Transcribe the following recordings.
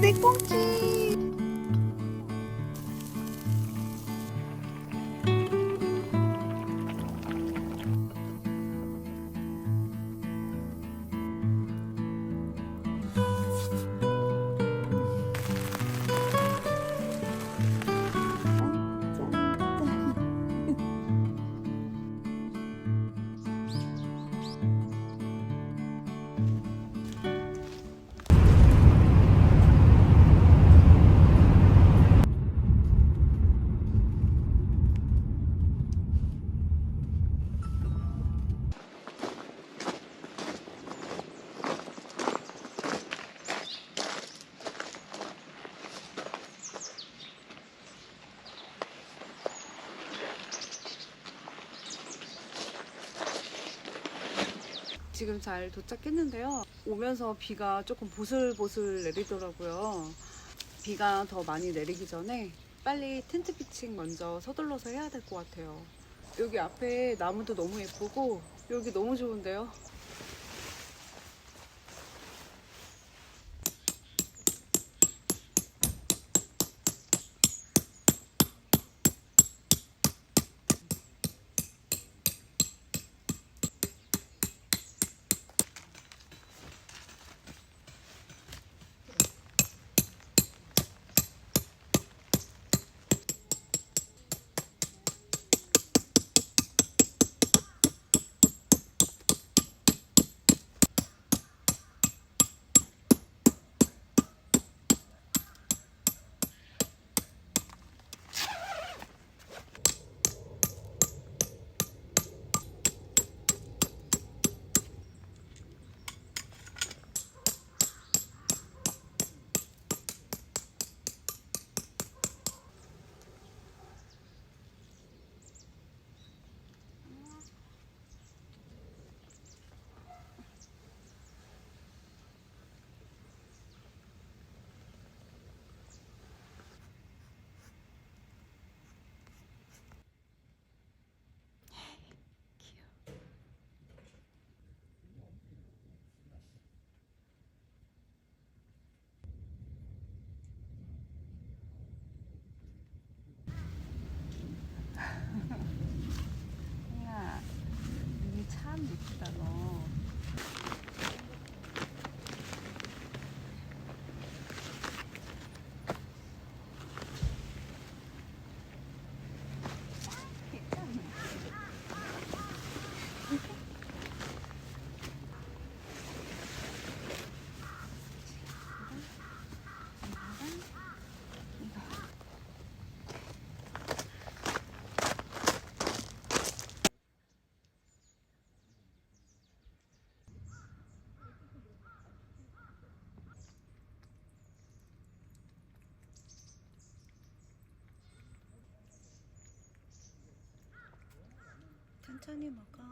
내 꽁치. 지금 잘 도착했는데요. 오면서 비가 조금 보슬보슬 내리더라고요. 비가 더 많이 내리기 전에 빨리 텐트 피칭 먼저 서둘러서 해야 될 것 같아요. 여기 앞에 나무도 너무 예쁘고 여기 너무 좋은데요. 야, 여기 참 예쁘다 너. 천천히 먹어.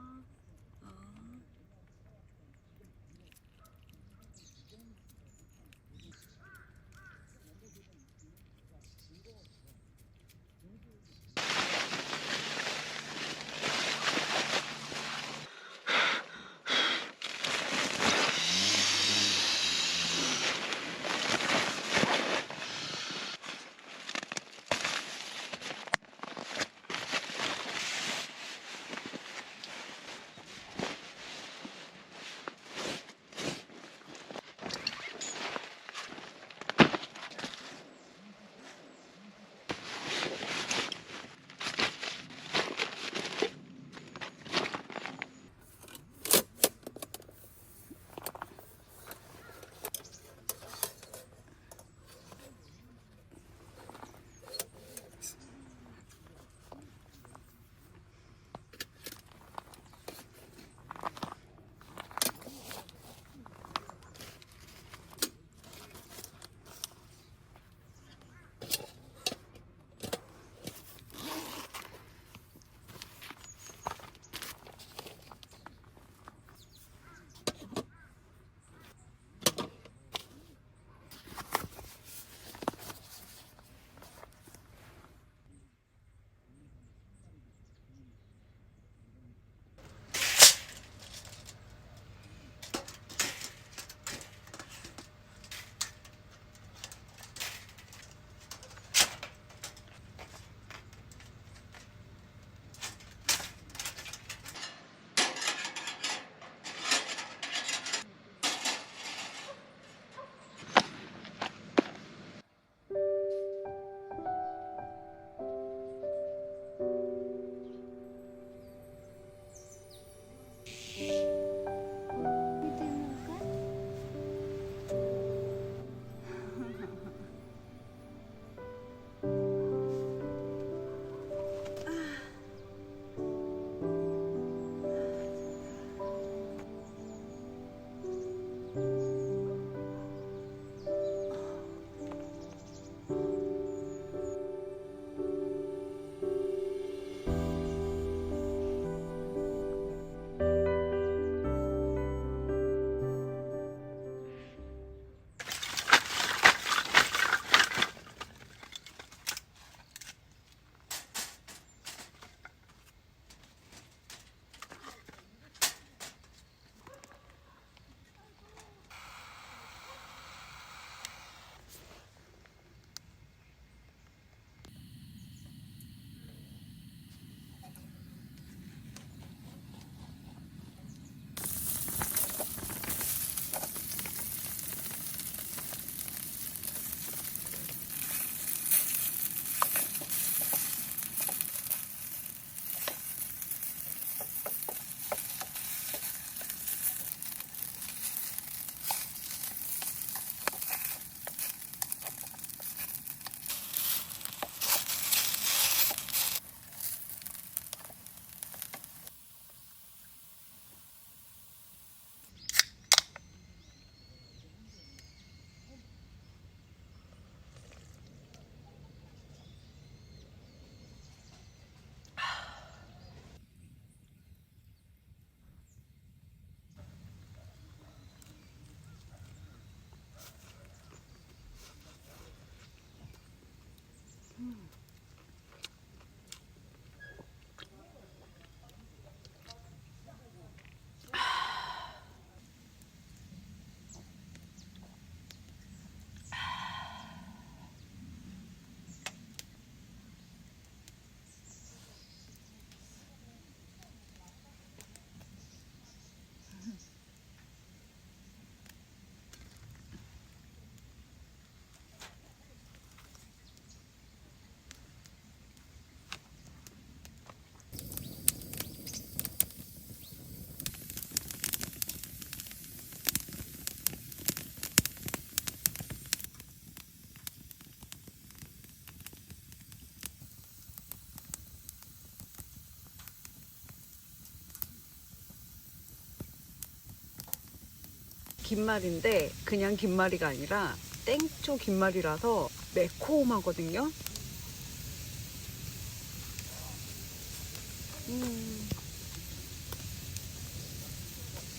김말인데 그냥 김말이가 아니라 땡초 김말이라서 매콤하거든요.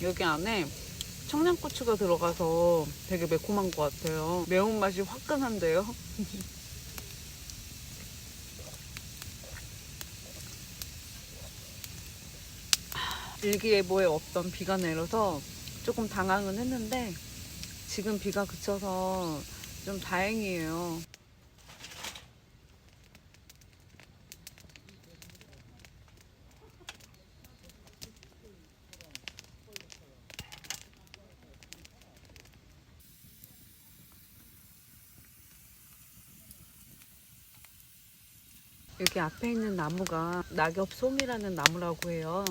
여기 안에 청양고추가 들어가서 되게 매콤한 것 같아요. 매운맛이 화끈한데요. 일기예보에 없던 비가 내려서 조금 당황은 했는데 지금 비가 그쳐서 좀 다행이에요. 여기 앞에 있는 나무가 낙엽송이라는 나무라고 해요.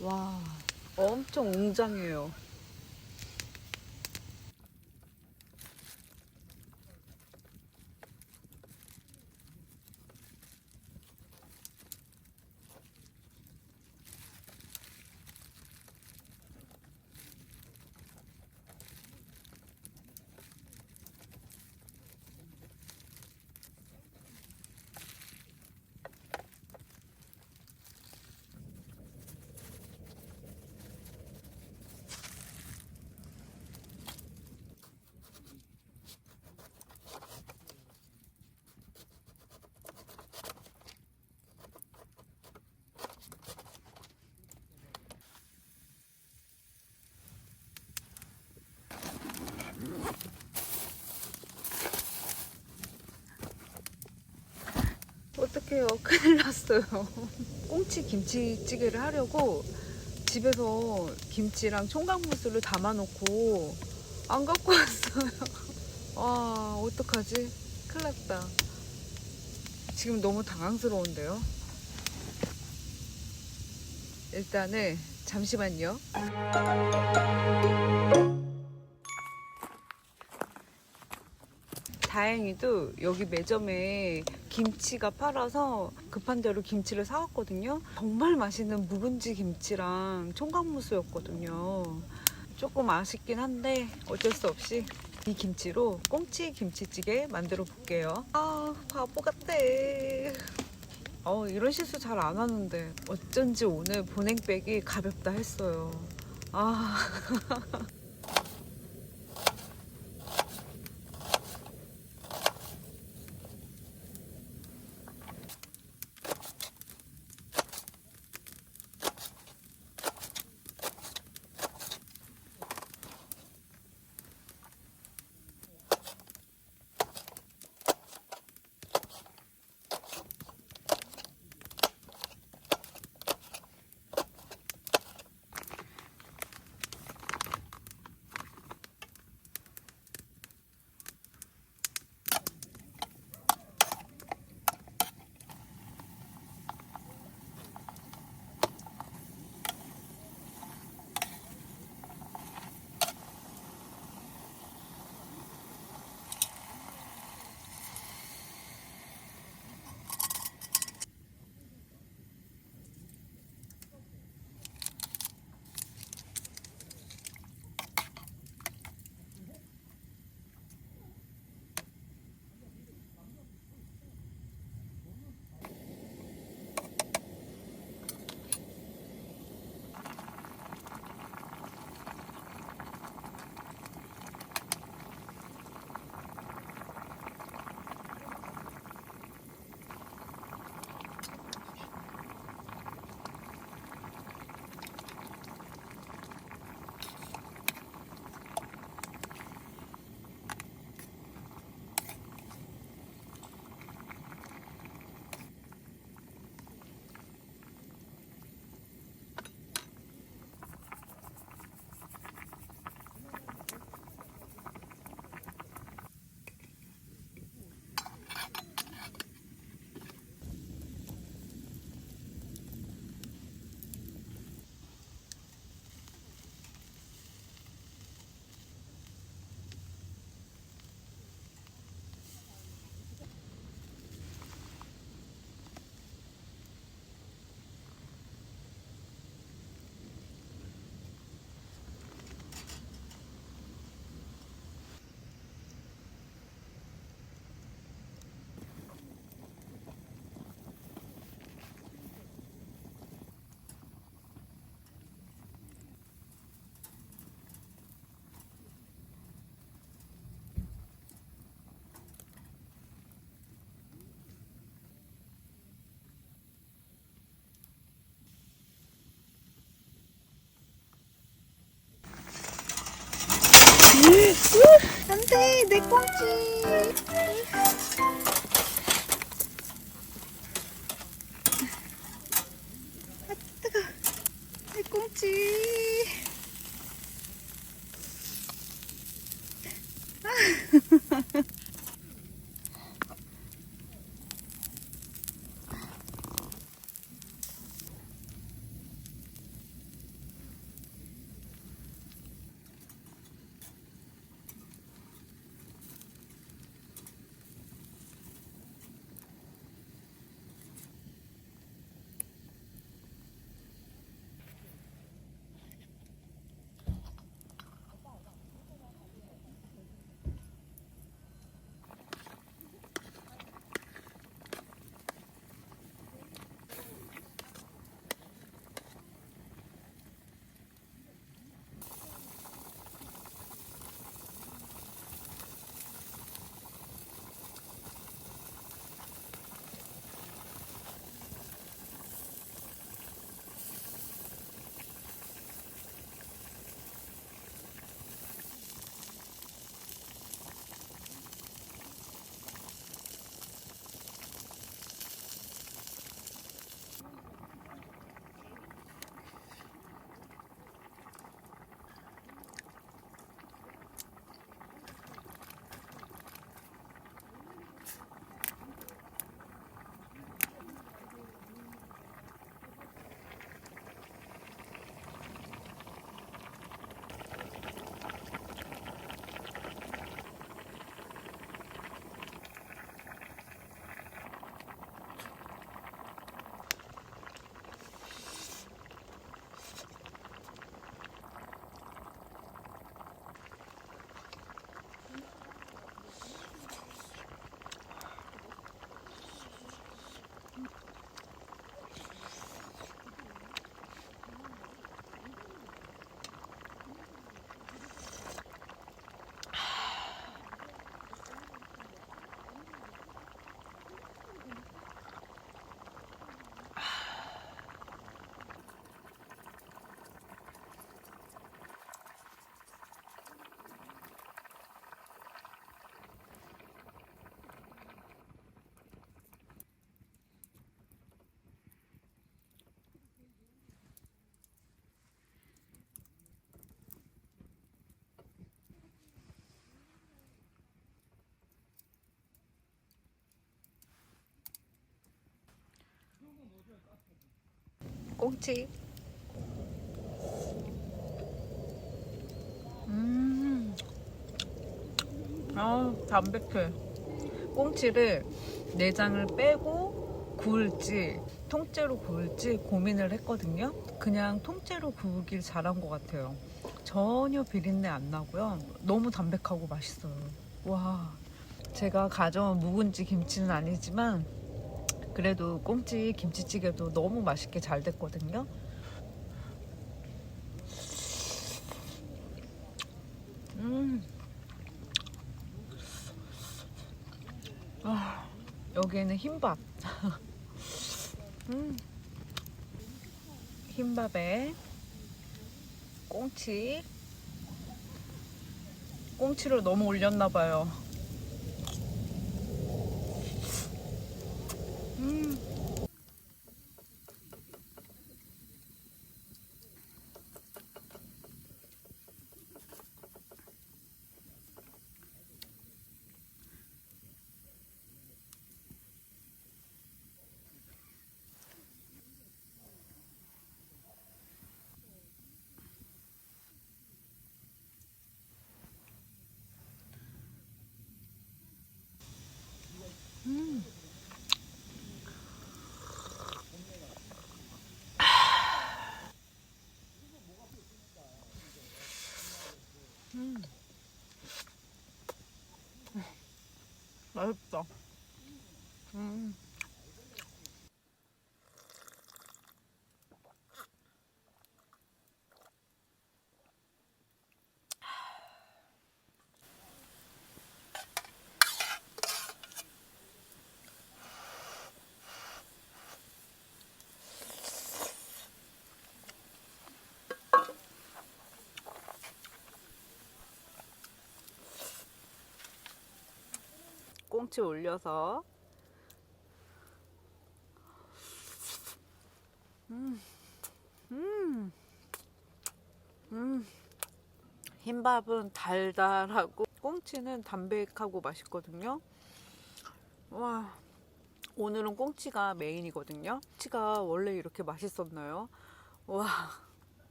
와, 엄청 웅장해요. 어떡해요. 큰일 났어요. 꽁치 김치찌개를 하려고 집에서 김치랑 총각무스를 담아놓고 안 갖고 왔어요. 아, 어떡하지? 큰일 났다. 지금 너무 당황스러운데요. 일단은 잠시만요. 다행히도 여기 매점에 김치가 팔아서 급한 대로 김치를 사왔거든요. 정말 맛있는 묵은지 김치랑 총각무수였거든요. 조금 아쉽긴 한데 어쩔 수 없이 이 김치로 꽁치 김치찌개 만들어 볼게요. 아, 바보 같아. 이런 실수 잘 안 하는데 어쩐지 오늘 보냉백이 가볍다 했어요. 아. 안돼, 내 꽁치. 내 꽁치. 꽁치. 담백해. 꽁치를 내장을 빼고 구울지 통째로 구울지 고민을 했거든요. 그냥 통째로 구우길 잘한 것 같아요. 전혀 비린내 안 나고요. 너무 담백하고 맛있어요. 와, 제가 가져온 묵은지 김치는 아니지만 그래도 꽁치 김치찌개도 너무 맛있게 잘 됐거든요. 여기에는 흰밥. 흰밥에 꽁치. 꽁치를 너무 올렸나봐요. 맛있다. 꽁치 올려서 흰밥은 달달하고 꽁치는 담백하고 맛있거든요. 와, 오늘은 꽁치가 메인이거든요. 꽁치가 원래 이렇게 맛있었나요? 와,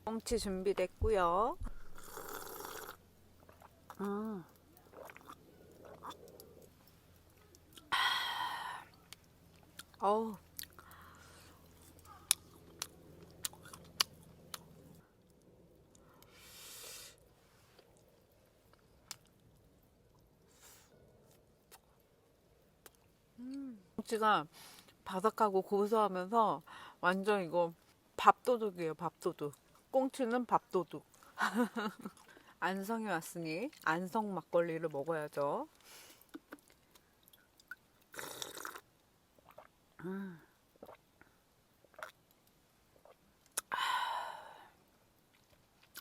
꽁치 준비됐고요. 어우, 꽁치가 바삭하고 고소하면서 완전 이거 밥도둑이에요, 밥도둑. 꽁치는 밥도둑. 안성에 왔으니 안성 막걸리를 먹어야죠.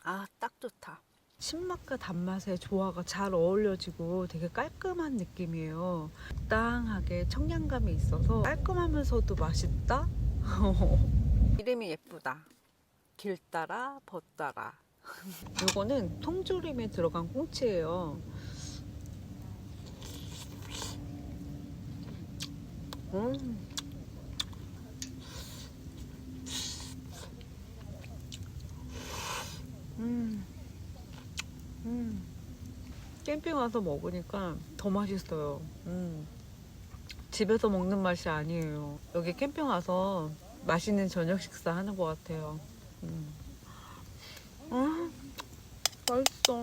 아, 딱 좋다. 신맛과 단맛의 조화가 잘 어울려지고 되게 깔끔한 느낌이에요. 적당하게 청량감이 있어서 깔끔하면서도 맛있다? 이름이 예쁘다. 길 따라 벗따라. 이거는 통조림에 들어간 꽁치예요. 음. 캠핑 와서 먹으니까 더 맛있어요. 집에서 먹는 맛이 아니에요. 여기 캠핑 와서 맛있는 저녁 식사 하는 것 같아요. 맛있어.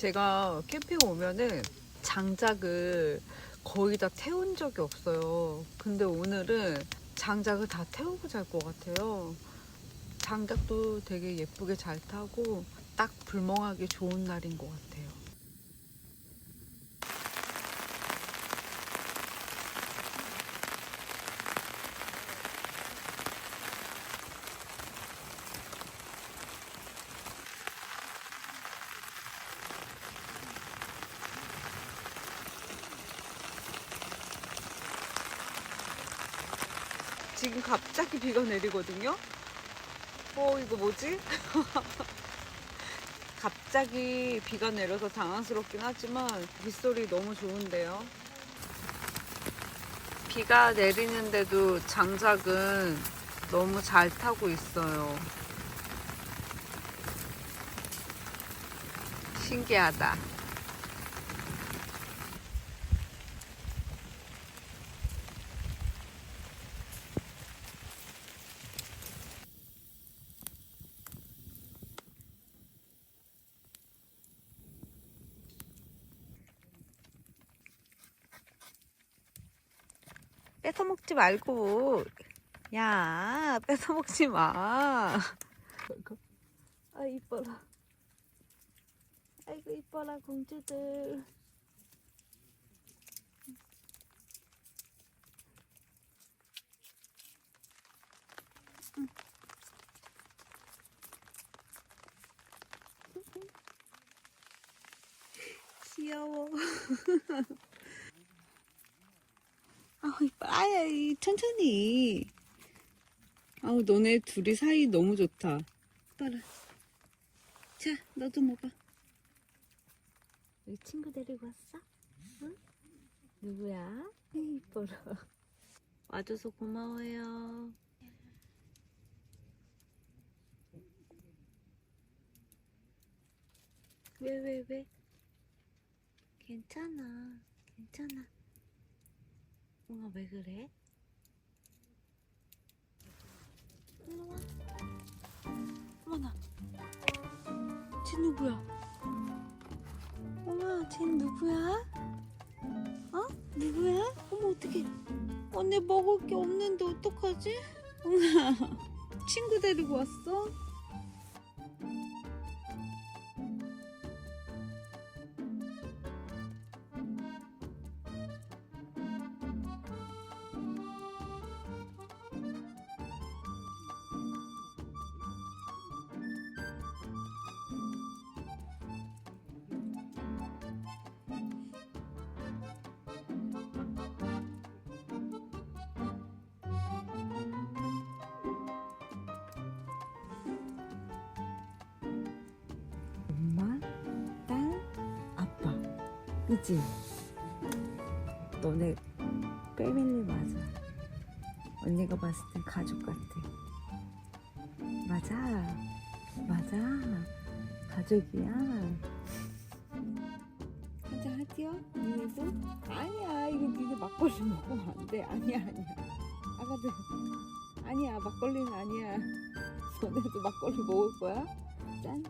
제가 캠핑 오면은 장작을 거의 다 태운 적이 없어요. 근데 오늘은 장작을 다 태우고 잘 것 같아요. 장작도 되게 예쁘게 잘 타고 딱 불멍하기 좋은 날인 것 같아요. 지금 갑자기 비가 내리거든요. 이거 뭐지? 갑자기 비가 내려서 당황스럽긴 하지만 빗소리 너무 좋은데요. 비가 내리는데도 장작은 너무 잘 타고 있어요. 신기하다. 뺏어먹지 말고. 야, 뺏어먹지 마. 아, 이뻐라. 아이고, 이뻐라, 공주들. 귀여워. 이뻐. 천천히. 너네 둘이 사이 너무 좋다. 이뻐라. 자, 너도 먹어. 우리 친구 데리고 왔어? 응? 누구야? 이뻐라. 와줘서 고마워요. 왜? 괜찮아. 웅아, 왜 그래? 일로 와. 어머나. 쟤 누구야? 어머, 쟤 누구야? 누구야? 어머, 어떡해. 언니 먹을 게 없는데 어떡하지? 어머, 친구 데리고 왔어? 엄마, 딸, 아빠. 그치? 너네 패밀리 맞아. 언니가 봤을 땐 가족 같아. 맞아. 가족이야. 한잔 하지요? 니네도? 아니야, 이거 니네 막걸리 먹으면 안 돼. 아니야. 아가들. 아니야, 막걸리는 아니야. 너네도 막걸리 먹을 거야? 짠.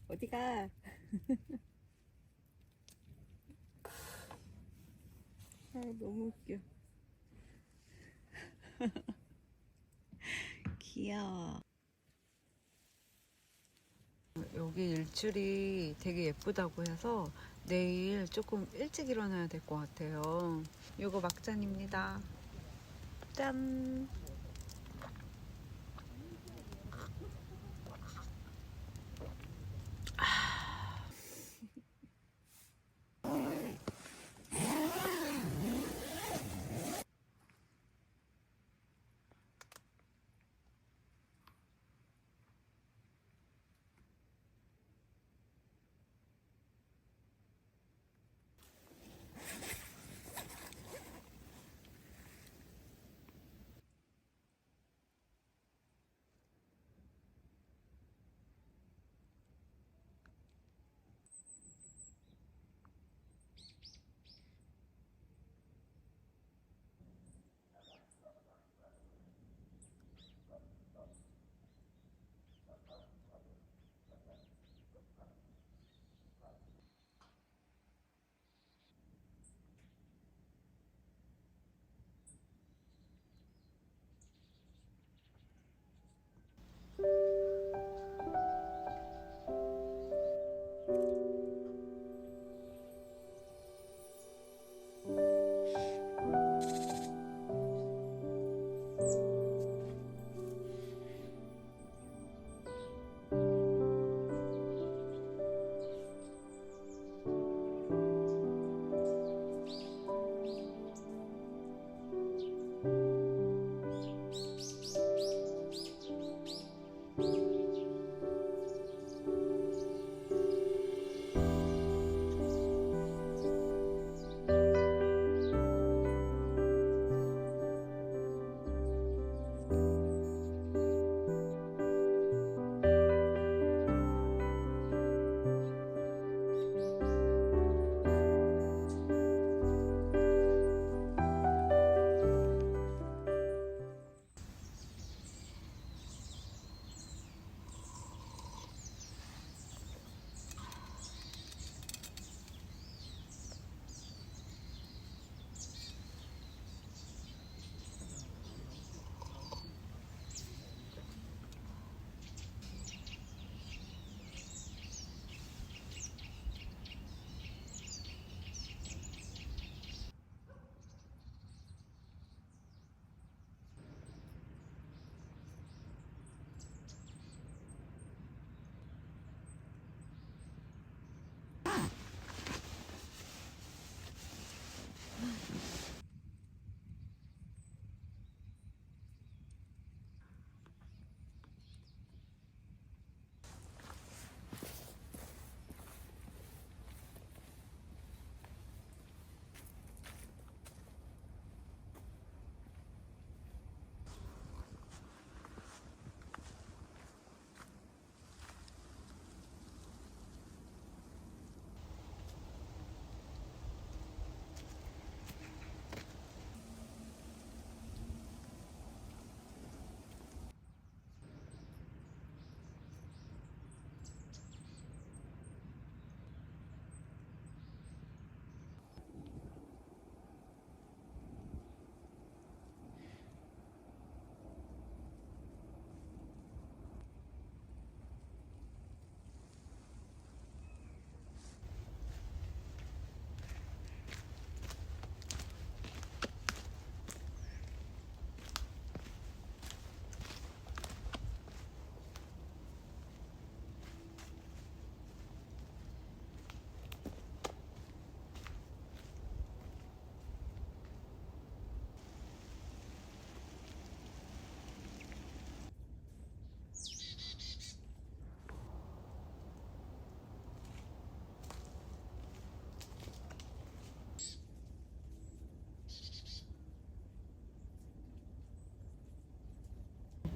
어디가? 너무 웃겨. 귀여워. 여기 일출이 되게 예쁘다고 해서 내일 조금 일찍 일어나야 될 것 같아요. 이거 막잔입니다. 짠.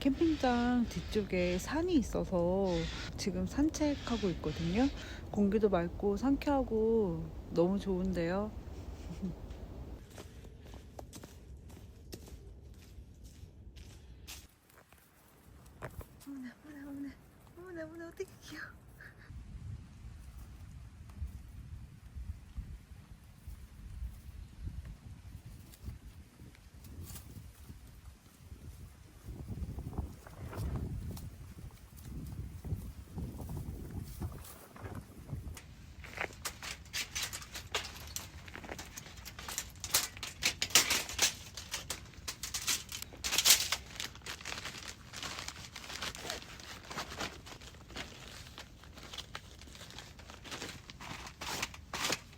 캠핑장 뒤쪽에 산이 있어서 지금 산책하고 있거든요. 공기도 맑고 상쾌하고 너무 좋은데요. 어머나 어떻게 귀여워.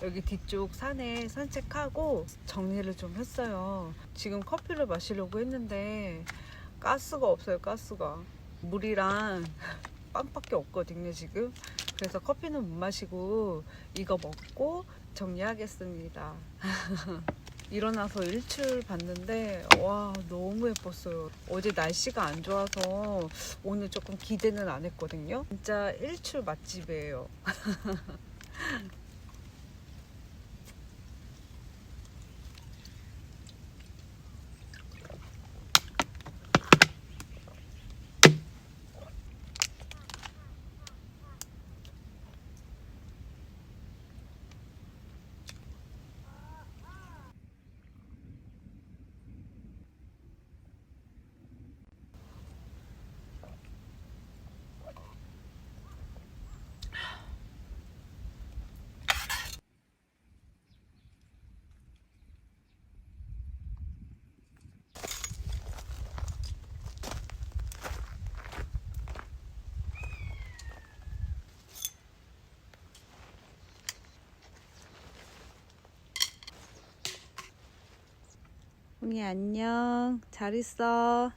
여기 뒤쪽 산에 산책하고 정리를 좀 했어요. 지금 커피를 마시려고 했는데 가스가 없어요. 가스가 물이랑 빵밖에 없거든요 지금. 그래서 커피는 못 마시고 이거 먹고 정리하겠습니다. 일어나서 일출 봤는데 와 너무 예뻤어요. 어제 날씨가 안 좋아서 오늘 조금 기대는 안 했거든요. 진짜 일출 맛집이에요. 웅이 안녕. 잘 있어.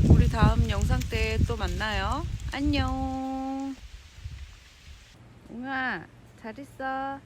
우리 다음 영상 때 또 만나요. 안녕. 웅아, 잘 있어.